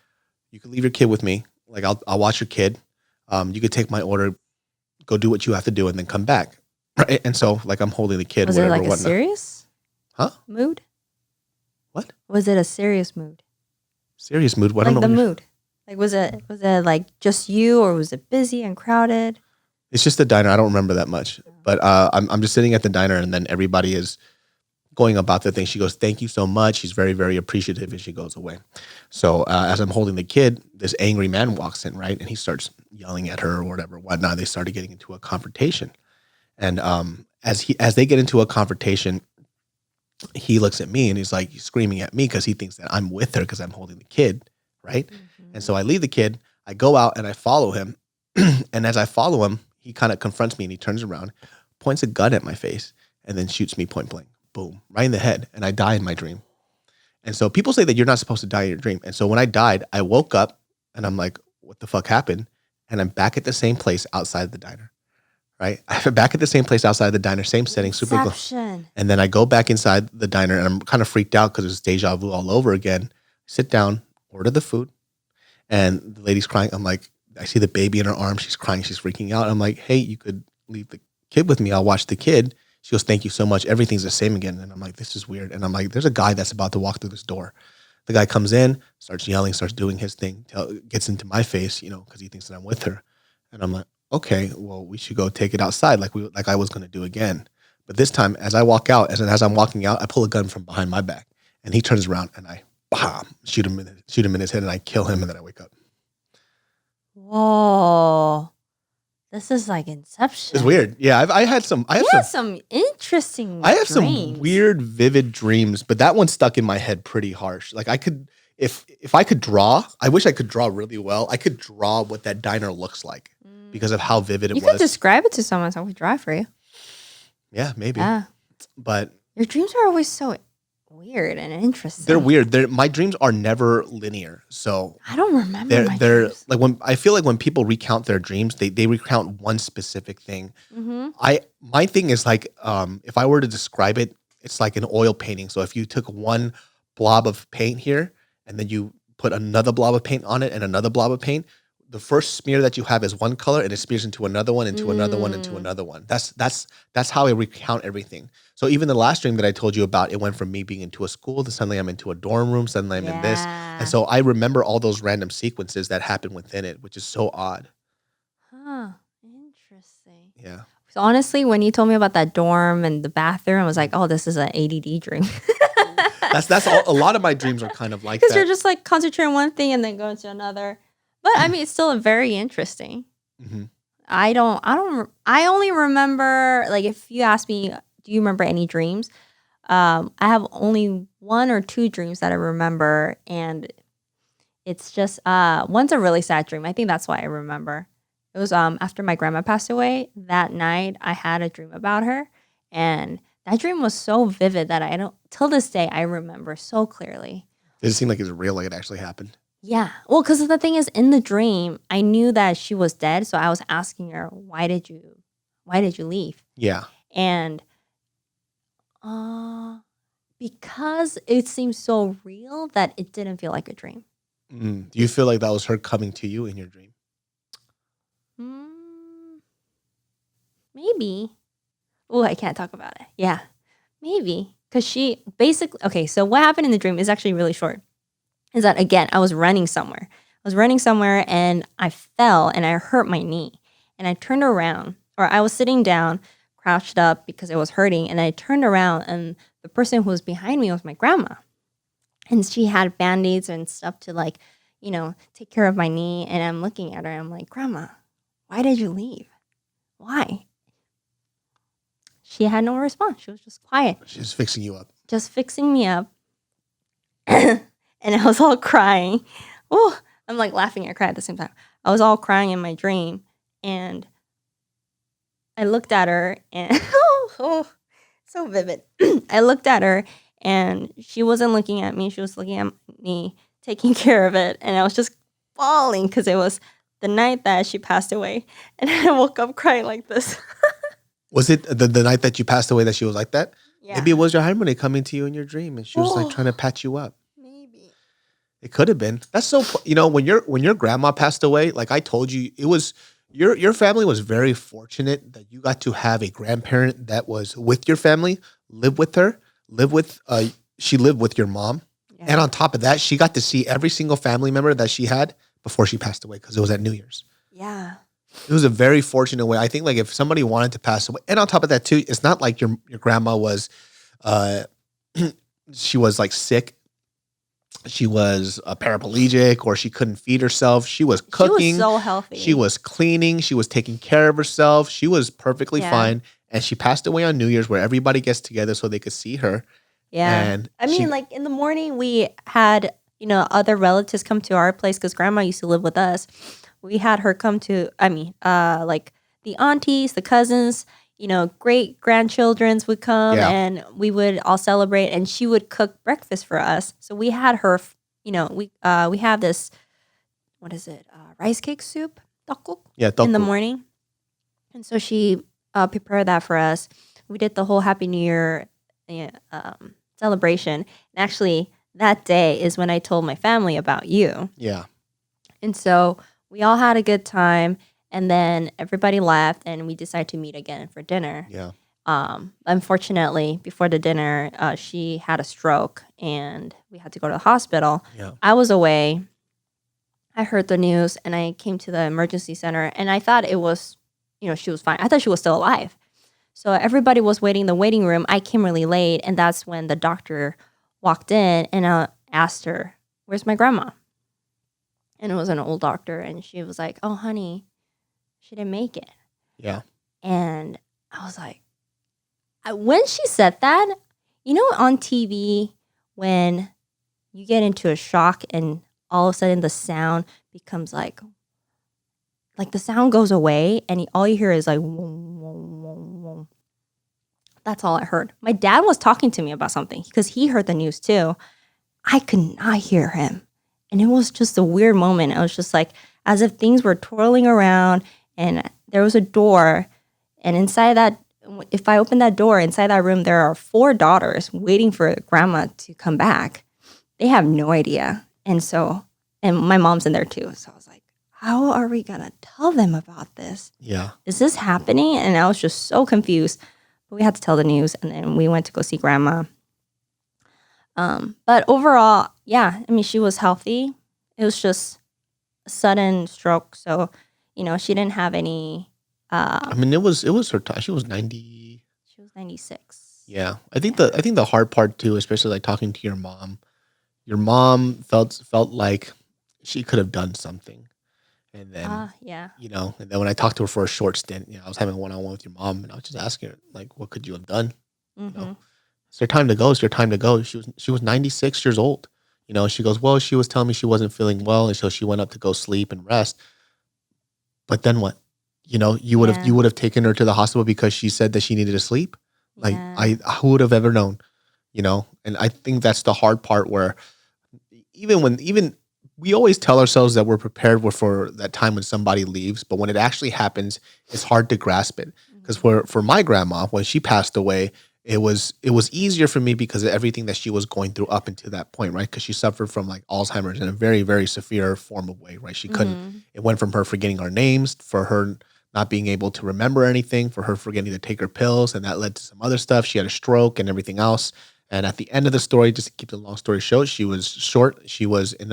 You can leave your kid with me. Like I'll watch your kid. You could take my order, go do what you have to do, and then come back." Right? And so like I'm holding the kid.
Was it like a serious mood?
What?
Was it a serious mood?
Serious mood? What?
Like the mood. Like was it like just you, or was it busy and crowded?
It's just the diner. I don't remember that much, but I'm just sitting at the diner, and then everybody is going about their thing. She goes, "Thank you so much." She's very, very appreciative, and she goes away. So as I'm holding the kid, this angry man walks in, right, and he starts yelling at her or whatever, whatnot. They started getting into a confrontation, and as they get into a confrontation, he looks at me and he's like screaming at me because he thinks that I'm with her because I'm holding the kid, right? And so I leave the kid, I go out and I follow him, and as I follow him, he kind of confronts me and he turns around, points a gun at my face, and then shoots me point blank. Boom, right in the head. And I die in my dream. And so people say that you're not supposed to die in your dream. And so when I died, I woke up and I'm like, what the fuck happened? And I'm back at the same place outside the diner, right? I'm back at the same place outside the diner, same setting, super close. And then I go back inside the diner and I'm kind of freaked out because it's deja vu all over again. Sit down, order the food. And the lady's crying. I'm like, I see the baby in her arms. She's crying. She's freaking out. I'm like, hey, you could leave the kid with me. I'll watch the kid. She goes, thank you so much. Everything's the same again. And I'm like, this is weird. And I'm like, there's a guy that's about to walk through this door. The guy comes in, starts yelling, starts doing his thing, gets into my face, because he thinks that I'm with her. And I'm like, okay, well, we should go take it outside like I was going to do again. But this time, as I walk out, as I'm walking out, I pull a gun from behind my back. And he turns around and I shoot him in his head and I kill him and then I wake up.
Whoa. This is like Inception.
It's weird. Yeah, I have some
interesting
I have
dreams.
some weird, vivid dreams, but that one stuck in my head pretty harsh. Like I could, if I could draw, I wish I could draw really well. I could draw what that diner looks like because of how vivid it was.
You could describe it to someone so I could draw for you.
Yeah, maybe.
Yeah.
But
your dreams are always so weird and interesting.
They're weird. My dreams are never linear. So
I don't remember my dreams.
Like I feel like when people recount their dreams, they recount one specific thing. Mm-hmm. My thing is like if I were to describe it, it's like an oil painting. So if you took one blob of paint here and then you put another blob of paint on it and another blob of paint, the first smear that you have is one color and it smears into another one, into another one, into another one. That's how I recount everything. So even the last dream that I told you about, it went from me being into a school to suddenly I'm into a dorm room, suddenly I'm in this. And so I remember all those random sequences that happen within it, which is so odd.
Huh. Interesting.
Yeah.
So honestly, when you told me about that dorm and the bathroom, I was like, oh, this is an ADD dream.
That's all, a lot of my dreams are kind of like that.
Because you're just like concentrating on one thing and then going to another. But I mean, it's still very interesting. Mm-hmm. I only remember, like, if you ask me, do you remember any dreams? I have only 1 or 2 dreams that I remember. And it's just, one's a really sad dream. I think that's why I remember. It was after my grandma passed away. That night, I had a dream about her. And that dream was so vivid that till this day, I remember so clearly.
Did it seem like it's real, like it actually happened?
Yeah. Well, because the thing is, in the dream, I knew that she was dead. So I was asking her, why did you leave?
Yeah.
And because it seemed so real that it didn't feel like a dream.
Do you feel like that was her coming to you in your dream?
Maybe. Oh, I can't talk about it. Yeah. Maybe. Because she basically, okay, so what happened in the dream is actually really short. is that, again, I was running somewhere. And I fell and I hurt my knee. And I turned around, or I was sitting down, crouched up because it was hurting. And I turned around and the person who was behind me was my grandma. And she had Band-Aids and stuff to like, take care of my knee. And I'm looking at her and I'm like, Grandma, why did you leave? Why? She had no response. She was just quiet.
She's fixing you up.
Just fixing me up. And I was all crying. Oh, I'm like laughing and crying at the same time. I was all crying in my dream. And I looked at her and, so vivid. I looked at her and she wasn't looking at me. She was looking at me, taking care of it. And I was just bawling because it was the night that she passed away. And I woke up crying like this.
Was it the night that you passed away that she was like that?
Yeah.
Maybe it was your harmony coming to you in your dream and she was like trying to patch you up.
Maybe.
It could have been. That's so, when your grandma passed away, like I told you, it was, your family was very fortunate that you got to have a grandparent that was with your family, she lived with your mom. Yeah. And on top of that, she got to see every single family member that she had before she passed away because it was at New Year's.
Yeah.
It was a very fortunate way. I think like if somebody wanted to pass away, and on top of that too, it's not like your grandma was, she was like sick. She was paraplegic or she couldn't feed herself. She was cooking.
She was so healthy.
She was cleaning. She was taking care of herself. She was perfectly fine. And she passed away on New Year's where everybody gets together so they could see her.
Yeah.
And
I mean, like in the morning we had, other relatives come to our place because grandma used to live with us. We had her come to, like the aunties, the cousins, great grandchildrens would come and we would all celebrate and she would cook breakfast for us. So we had her, we have this, what is it? Rice cake soup, tteokguk, in the morning. And so she prepared that for us. We did the whole Happy New Year celebration. And actually that day is when I told my family about you.
Yeah.
And so we all had a good time, and then everybody left, and we decided to meet again for dinner.
Yeah.
Unfortunately, before the dinner, she had a stroke, and we had to go to the hospital.
Yeah.
I was away. I heard the news, and I came to the emergency center, and I thought it was, she was fine. I thought she was still alive. So everybody was waiting in the waiting room. I came really late, and that's when the doctor walked in, and I asked her, "Where's my grandma?" And it was an old doctor, and she was like, "Oh, honey, she didn't make it."
Yeah.
And I was like, when she said that, on TV, when you get into a shock and all of a sudden the sound becomes like the sound goes away and all you hear is like, whoom, whoom, whoom, whoom. That's all I heard. My dad was talking to me about something because he heard the news too. I could not hear him. And it was just a weird moment. I was just like, as if things were twirling around and there was a door. And inside that, if I open that door, inside that room, there are 4 daughters waiting for grandma to come back. They have no idea. And my mom's in there too. So I was like, how are we going to tell them about this?
Yeah.
Is this happening? And I was just so confused. But we had to tell the news. And then we went to go see grandma. But overall, she was healthy. It was just a sudden stroke. So, she didn't have any.
It was her time. She was 90.
She was 96.
Yeah. I think the hard part too, especially like talking to your mom felt like she could have done something. And then, and then when I talked to her for a short stint, I was having a one-on-one with your mom and I was just asking her like, what could you have done?
Mm-hmm.
It's your time to go. It's your time to go. She was 96 years old. She goes, well, she was telling me she wasn't feeling well, and so she went up to go sleep and rest. But then what? You would have taken her to the hospital because she said that she needed to sleep. Like who would have ever known? And I think that's the hard part where even we always tell ourselves that we're prepared for that time when somebody leaves, but when it actually happens, it's hard to grasp it. Because for my grandma, when she passed away, it was easier for me because of everything that she was going through up until that point, right? Because she suffered from like Alzheimer's in a very, very severe form of way, right? She couldn't, it went from her forgetting our names, for her not being able to remember anything, for her forgetting to take her pills, and that led to some other stuff. She had a stroke and everything else. And at the end of the story, just to keep the long story short, she was short. She was in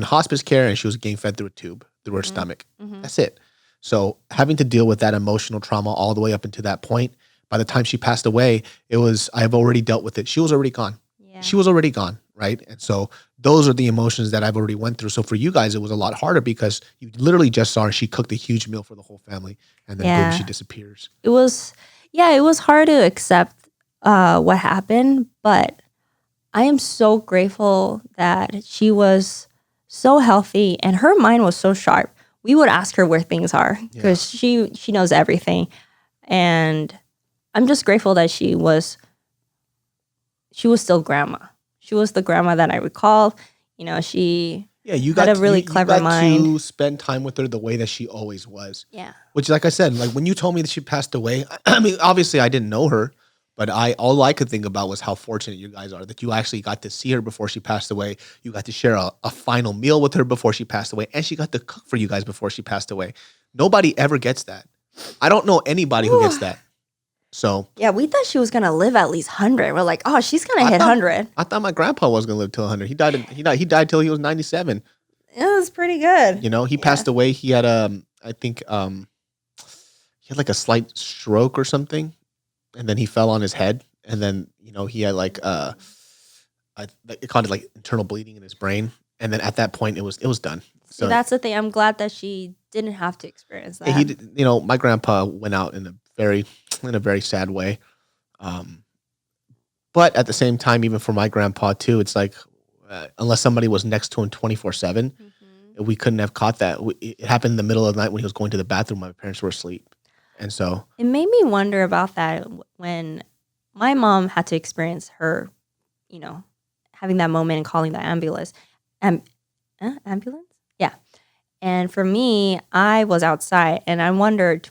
hospice care, and she was getting fed through a tube through her stomach. That's it. So having to deal with that emotional trauma all the way up until that point, by the time she passed away, I've already dealt with it. She was already gone.
Yeah.
She was already gone, right? And so those are the emotions that I've already went through. So for you guys, it was a lot harder because you literally just saw her. She cooked a huge meal for the whole family, and then boom, she disappears.
It was hard to accept what happened, but I am so grateful that she was so healthy and her mind was so sharp. We would ask her where things are because she knows everything, and I'm just grateful that she was still grandma. She was the grandma that I recalled. You know, she had a really clever mind.
You got to spend time with her the way that she always was.
Yeah.
Which, like I said, like when you told me that she passed away, I mean, obviously I didn't know her, but all I could think about was how fortunate you guys are that you actually got to see her before she passed away. You got to share a final meal with her before she passed away, and she got to cook for you guys before she passed away. Nobody ever gets that. I don't know anybody who gets that. So
yeah, we thought she was gonna live at least 100. We're like, oh, she's gonna hit 100.
I thought my grandpa was gonna live till 100. He died till he was 97.
It was pretty good.
You know, he passed away. He had I think he had like a slight stroke or something, and then he fell on his head, and then he had like it called it like internal bleeding in his brain, and then at that point it was done. So
see, that's the thing. I'm glad that she didn't have to experience that.
He did, my grandpa went out in a very sad way. But at the same time, even for my grandpa too, it's like unless somebody was next to him 24/7, we couldn't have caught that. It happened in the middle of the night when he was going to the bathroom. My parents were asleep. And so
it made me wonder about that when my mom had to experience her, having that moment and calling the ambulance. Ambulance? Yeah. And for me, I was outside and I always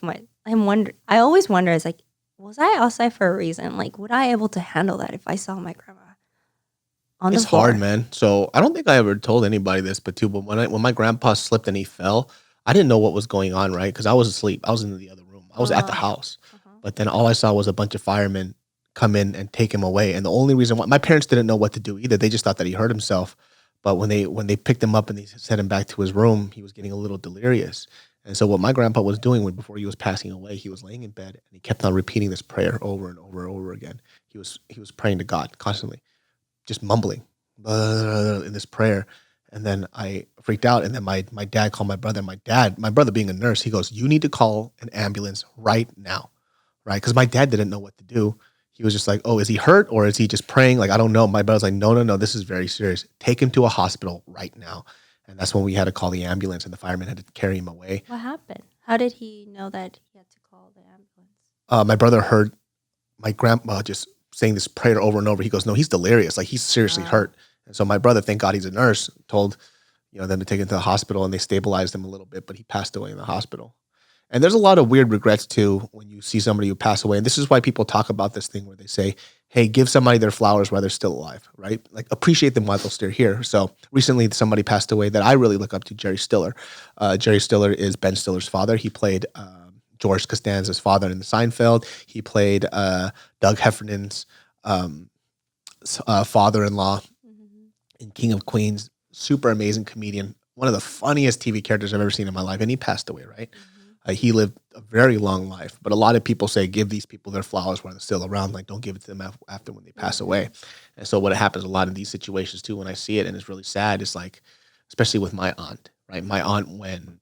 wonder, it's like, was I outside for a reason? Like, would I able to handle that if I saw my grandma on the floor?
It's hard, man. So I don't think I ever told anybody this, but when my grandpa slipped and he fell, I didn't know what was going on, right? Because I was asleep. I was in the other room. I was at the house. But then all I saw was a bunch of firemen come in and take him away. And the only reason why my parents didn't know what to do either. They just thought that he hurt himself. But when they picked him up and they sent him back to his room, he was getting a little delirious. And so what my grandpa was doing before he was passing away, he was laying in bed and he kept on repeating this prayer over and over and over again. He was praying to God constantly, just mumbling in this prayer. And then I freaked out. And then my dad called my brother. My brother being a nurse, he goes, "You need to call an ambulance right now," right? Because my dad didn't know what to do. He was just like, "Oh, is he hurt or is he just praying?" Like, I don't know. My brother's like, no, this is very serious. Take him to a hospital right now. And that's when we had to call the ambulance and the firemen had to carry him away.
What happened? How did he know that he had to call the ambulance?
My brother heard my grandma just saying this prayer over and over. He goes, "No, he's delirious. Like, he's seriously hurt." And so my brother, thank God he's a nurse, told them to take him to the hospital, and they stabilized him a little bit, but he passed away in the hospital. And there's a lot of weird regrets too when you see somebody who passed away. And this is why people talk about this thing where they say, hey, give somebody their flowers while they're still alive, right? Like, appreciate them while they're still here. So recently somebody passed away that I really look up to, Jerry Stiller. Jerry Stiller is Ben Stiller's father. He played George Costanza's father in the Seinfeld. He played Doug Heffernan's father-in-law in King of Queens. Super amazing comedian. One of the funniest TV characters I've ever seen in my life. And he passed away, right? He lived a very long life. But a lot of people say, give these people their flowers while they're still around. Like, don't give it to them after when they pass away. And so what happens a lot in these situations too, when I see it, and it's really sad, is like, especially with my aunt, right? My aunt, when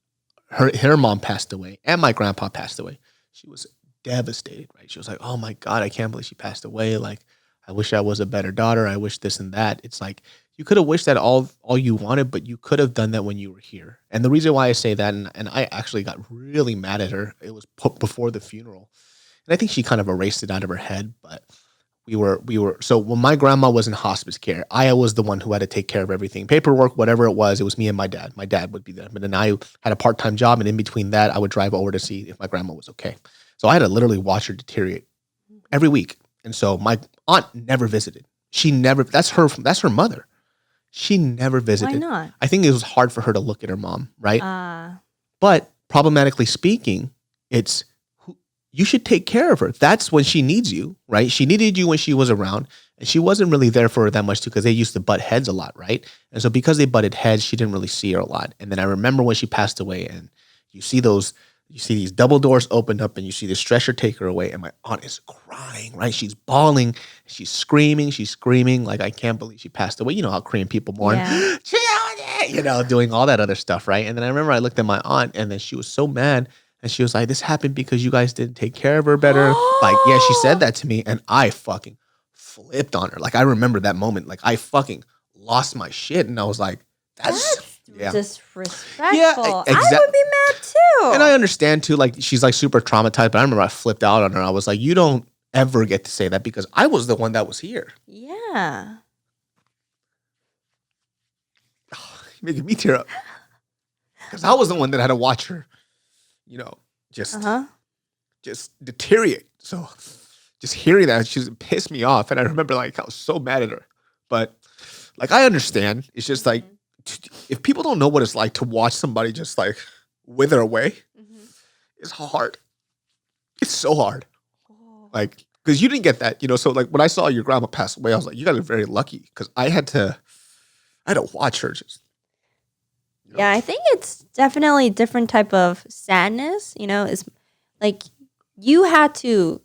her mom passed away and my grandpa passed away, she was devastated, right? She was like, oh my God, I can't believe she passed away. Like, I wish I was a better daughter. I wish this and that. It's like, you could have wished that all you wanted, but you could have done that when you were here. And the reason why I say that, and I actually got really mad at her, it was put before the funeral. And I think she kind of erased it out of her head, but we were, so when my grandma was in hospice care, I was the one who had to take care of everything. Paperwork, whatever it was me and my dad. My dad would be there. But then I had a part-time job, and in between that, I would drive over to see if my grandma was okay. So I had to literally watch her deteriorate every week. And so my aunt never visited. That's her mother. She never visited.
Why not?
I think it was hard for her to look at her mom, right? But problematically speaking, it's you should take care of her. That's when she needs you, right? She needed you when she was around, and she wasn't really there for her that much too, because they used to butt heads a lot, right? And so because they butted heads, she didn't really see her a lot. And then I remember when she passed away, and you see these double doors opened up, and you see the stretcher take her away, and my aunt is crying, right? She's bawling, she's screaming, like, I can't believe she passed away. You know how Korean people mourn,
Yeah.
doing all that other stuff, right? And then I remember I looked at my aunt, and then she was so mad, and she was like, this happened because you guys didn't take care of her better. Like, yeah, she said that to me, and I fucking flipped on her. Like, I remember that moment. Like, I fucking lost my shit, and I was like, that's
disrespectful.
Yeah,
I would be mad too.
And I understand too, like, she's like super traumatized, but I remember I flipped out on her. I was like, you don't ever get to say that, because I was the one that was here.
Yeah.
You're making me tear up. Because I was the one that had to watch her, just deteriorate. So just hearing that, she just pissed me off. And I remember, like, I was so mad at her. But, like, I understand. It's just like, if people don't know what it's like to watch somebody just, like, wither away, it's hard. It's so hard. Like, because you didn't get that, so, like, when I saw your grandma pass away, I was like, you guys are very lucky, because I had to watch her just.
Yeah, I think it's definitely a different type of sadness, It's like you had to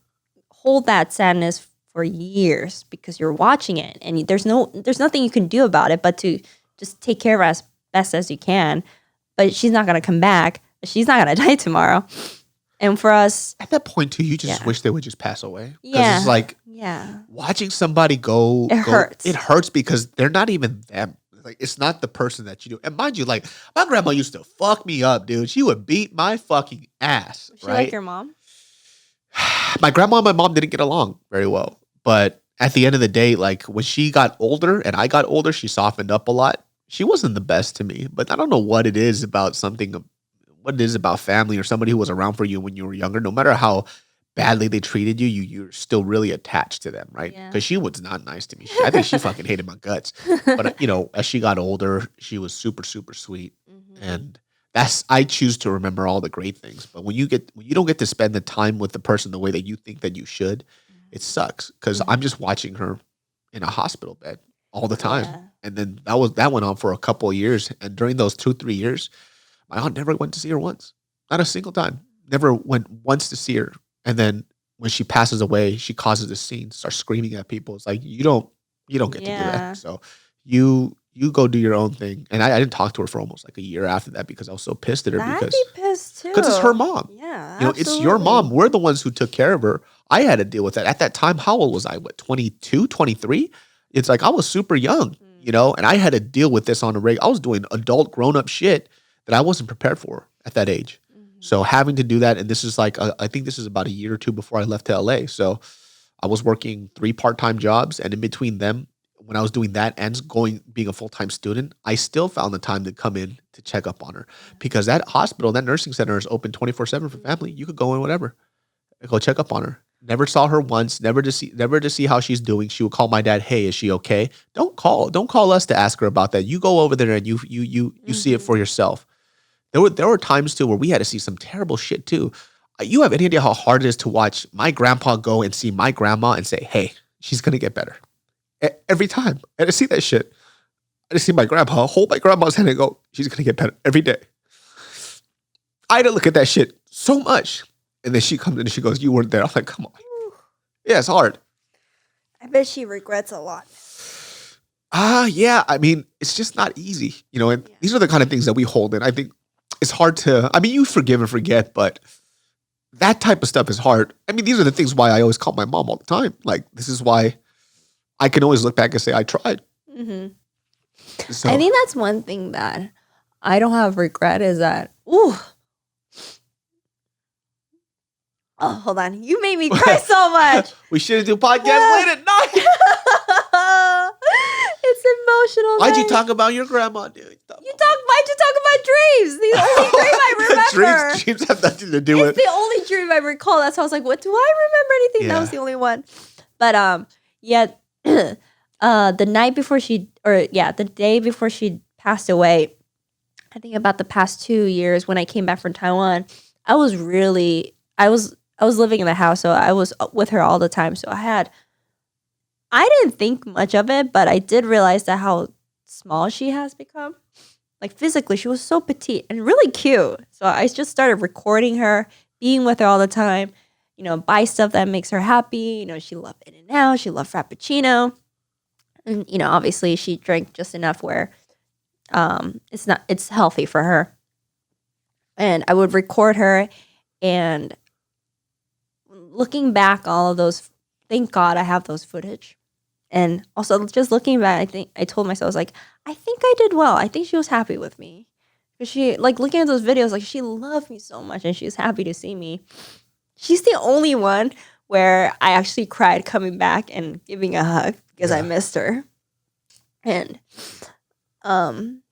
hold that sadness for years because you're watching it, and there's nothing you can do about it but to just take care of her as best as you can. But she's not going to come back. She's not going to die tomorrow. And for us,
at that point too, you just wish they would just pass away.
Yeah.
It's like watching somebody go.
It hurts.
It hurts because they're not even them. Like, it's not the person that you do. And mind you, like, my grandma used to fuck me up, dude. She would beat my fucking ass.
Was she like your mom?
My grandma and my mom didn't get along very well. But at the end of the day, like, when she got older and I got older, she softened up a lot. She wasn't the best to me. But I don't know what it is about family or somebody who was around for you when you were younger. No matter how badly they treated you, you're still really attached to them, right? Because she was not nice to me. I think she fucking hated my guts. But, as she got older, she was super, super sweet. And I choose to remember all the great things. But when you don't get to spend the time with the person the way that you think that you should, it sucks. Because I'm just watching her in a hospital bed all the time. Yeah. And then that went on for a couple of years. And during those 2-3 years, my aunt never went to see her once. Not a single time. Never went once to see her. And then when she passes away, she causes a scene, starts screaming at people. It's like, you don't get to do that. So you go do your own thing. And I didn't talk to her for almost like a year after that because I was so pissed at her.
I'd be pissed too.
Because it's her mom.
Yeah,
it's your mom. We're the ones who took care of her. I had to deal with that. At that time, how old was I? 22, 23? It's like I was super young, and I had to deal with this on a regular. I was doing adult grown-up shit that I wasn't prepared for at that age. So having to do that, and this is like, I think this is about a year or two before I left to LA. So I was working 3 part-time jobs, and in between them, when I was doing that and being a full-time student, I still found the time to come in to check up on her, because that hospital, that nursing center is open 24/7 for family. You could go in whatever, go check up on her. Never saw her once, never to see how she's doing. She would call my dad, hey, is she okay? Don't call us to ask her about that. You go over there and you see it for yourself. There were times too where we had to see some terrible shit too. You have any idea how hard it is to watch my grandpa go and see my grandma and say, hey, she's going to get better. Every time. And I see that shit. I just see my grandpa hold my grandma's hand and go, she's going to get better every day. I had to look at that shit so much. And then she comes in and she goes, you weren't there. I'm like, come on. Yeah, it's hard.
I bet she regrets a lot.
Yeah. I mean, it's just not easy. And these are the kind of things that we hold in. I think it's hard to, you forgive and forget, but that type of stuff is hard. These are the things why I always call my mom all the time. Like, this is why I can always look back and say, I tried.
Mm-hmm. So, I think that's one thing that I don't have regret is that, hold on. You made me cry so much.
We shouldn't do podcasts late at night.
It's emotional.
Why'd you talk about your grandma, dude?
Why'd you talk about dreams? The only dream I remember.
Dreams have nothing to do with
it. It's the only dream I recall. That's why I was like, what, do I remember anything? Yeah. That was the only one. But the day before she passed away, I think about the past 2 years when I came back from Taiwan, I was I was living in the house, so I was with her all the time. So I didn't think much of it, but I did realize that how small she has become. Like physically, she was so petite and really cute. So I just started recording her, being with her all the time, buy stuff that makes her happy. She loved In-N-Out, she loved Frappuccino. And, obviously she drank just enough where it's healthy for her. And I would record her, and looking back, all of those, thank God I have those footage. And also just looking back, I told myself, I was like, I think I did well. I think she was happy with me. Because she, like, looking at those videos, like, she loved me so much and she was happy to see me. She's the only one where I actually cried coming back and giving a hug because I missed her. And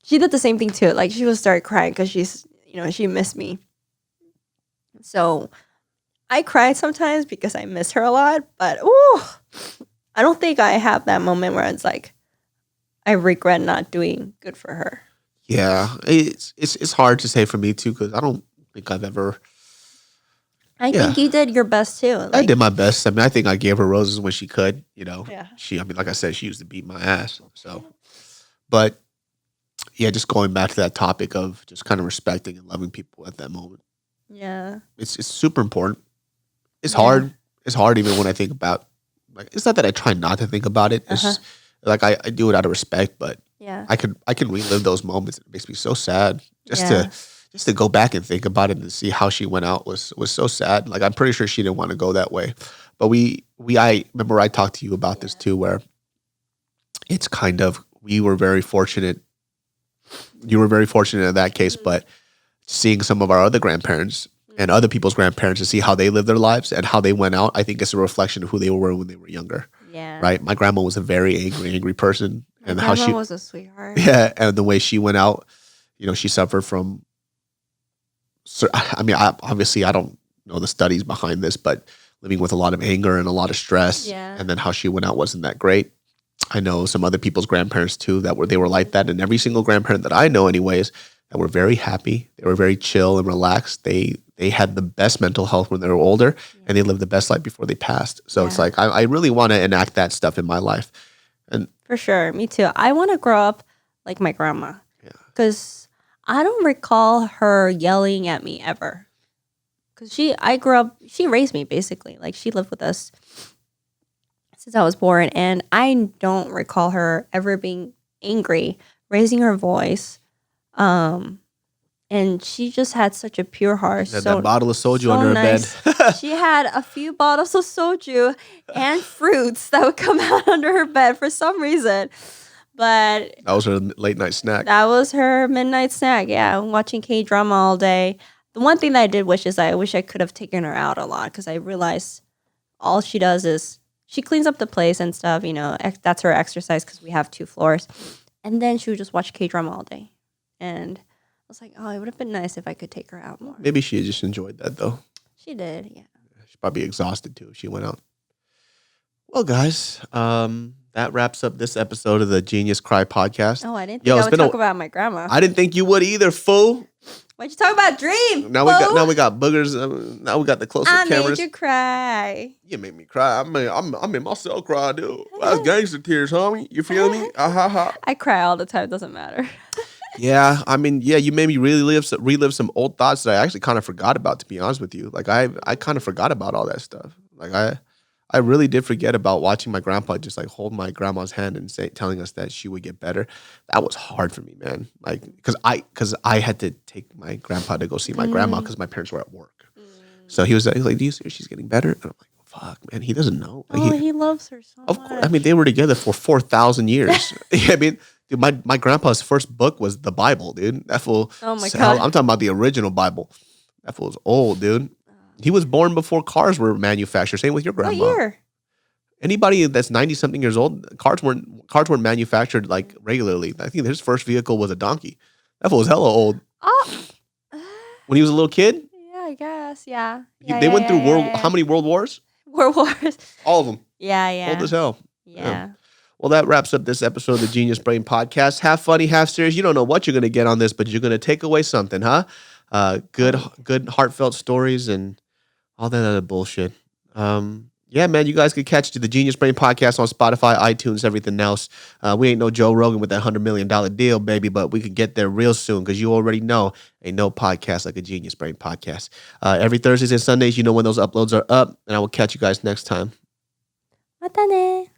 she did the same thing too. Like, she would start crying because she missed me. So I cried sometimes because I miss her a lot. But, I don't think I have that moment where it's like, I regret not doing good for her.
Yeah, it's hard to say for me too, because I don't think I've ever.
I think you did your best too. Like,
I did my best. I mean, I think I gave her roses when she could.
Yeah.
Like I said, she used to beat my ass. So, but yeah, just going back to that topic of just kind of respecting and loving people at that moment.
Yeah,
it's super important. It's hard. It's hard even when I think about. Like, it's not that I try not to think about it. It's just, like I do it out of respect, but I can relive those moments. It makes me so sad just to go back and think about it and see how she went out was so sad. Like, I'm pretty sure she didn't want to go that way. But I remember I talked to you about this too, where it's kind of, we were very fortunate. You were very fortunate in that case, but seeing some of our other grandparents and other people's grandparents to see how they lived their lives and how they went out, I think it's a reflection of who they were when they were younger.
Yeah.
Right? My grandma was a very angry person. And how she
was a sweetheart.
Yeah, and the way she went out, she suffered from, I mean, obviously I don't know the studies behind this, but living with a lot of anger and a lot of stress, and then how she went out wasn't that great. I know some other people's grandparents too they were like that, and every single grandparent that I know anyways, that were very happy, they were very chill and relaxed. They had the best mental health when they were older, and they lived the best life before they passed. So it's like, I really want to enact that stuff in my life. And
for sure, me too. I want to grow up like my grandma, because I don't recall her yelling at me ever. Because she raised me basically. Like, she lived with us since I was born, and I don't recall her ever being angry, raising her voice. And she just had such a pure heart.
That bottle of soju under her bed.
She had a few bottles of soju and fruits that would come out under her bed for some reason. But
that was her late night snack.
That was her midnight snack. Yeah, watching K-drama all day. The one thing that I did wish is I wish I could have taken her out a lot, because I realized all she does is she cleans up the place and stuff. That's her exercise because we have 2 floors. And then she would just watch K-drama all day. And I was like, oh, it would have been nice if I could take her out more.
Maybe she just enjoyed that, though.
She did, yeah.
She's probably exhausted, too, if she went out. Well, guys, that wraps up this episode of the Genius Cry podcast.
Oh, I didn't think I would talk about my grandma.
I didn't think you would either, fool.
Why'd you talk about Dream?
Now we got boogers. Now we got the close-up cameras.
I made you cry.
You made me cry. I made myself cry, dude. That's gangster tears, homie. You feel me?
I cry all the time. It doesn't matter.
Yeah, I mean, you made me really relive some old thoughts that I actually kind of forgot about, to be honest with you. Like, I kind of forgot about all that stuff. Like, I really did forget about watching my grandpa just like hold my grandma's hand and telling us that she would get better. That was hard for me, man. Like, because I had to take my grandpa to go see my grandma because my parents were at work. So he was like, "Do you see she's getting better?" And I'm like, "Fuck, man, he doesn't know." Like,
he loves her so much.
Of course, I mean, they were together for 4,000 years. I mean. Dude, my grandpa's first book was the Bible, dude. That fool.
Oh my God.
I'm talking about the original Bible. That fool's old, dude. He was born before cars were manufactured. Same with your grandma.
What year?
Anybody that's 90-something years old, cars weren't manufactured like regularly. I think his first vehicle was a donkey. That fool was hella old.
Oh.
When he was a little kid?
Yeah, I guess. Yeah.
They went through how many world wars?
World Wars.
All of them.
Yeah.
Old as hell.
Yeah.
Well, that wraps up this episode of the Genius Brain Podcast. Half funny, half serious. You don't know what you're going to get on this, but you're going to take away something, huh? Good heartfelt stories and all that other bullshit. Yeah, man, you guys can catch the Genius Brain Podcast on Spotify, iTunes, everything else. We ain't no Joe Rogan with that $100 million deal, baby, but we could get there real soon because you already know ain't no podcast like a Genius Brain Podcast. Every Thursdays and Sundays, you know when those uploads are up, and I will catch you guys next time.
またね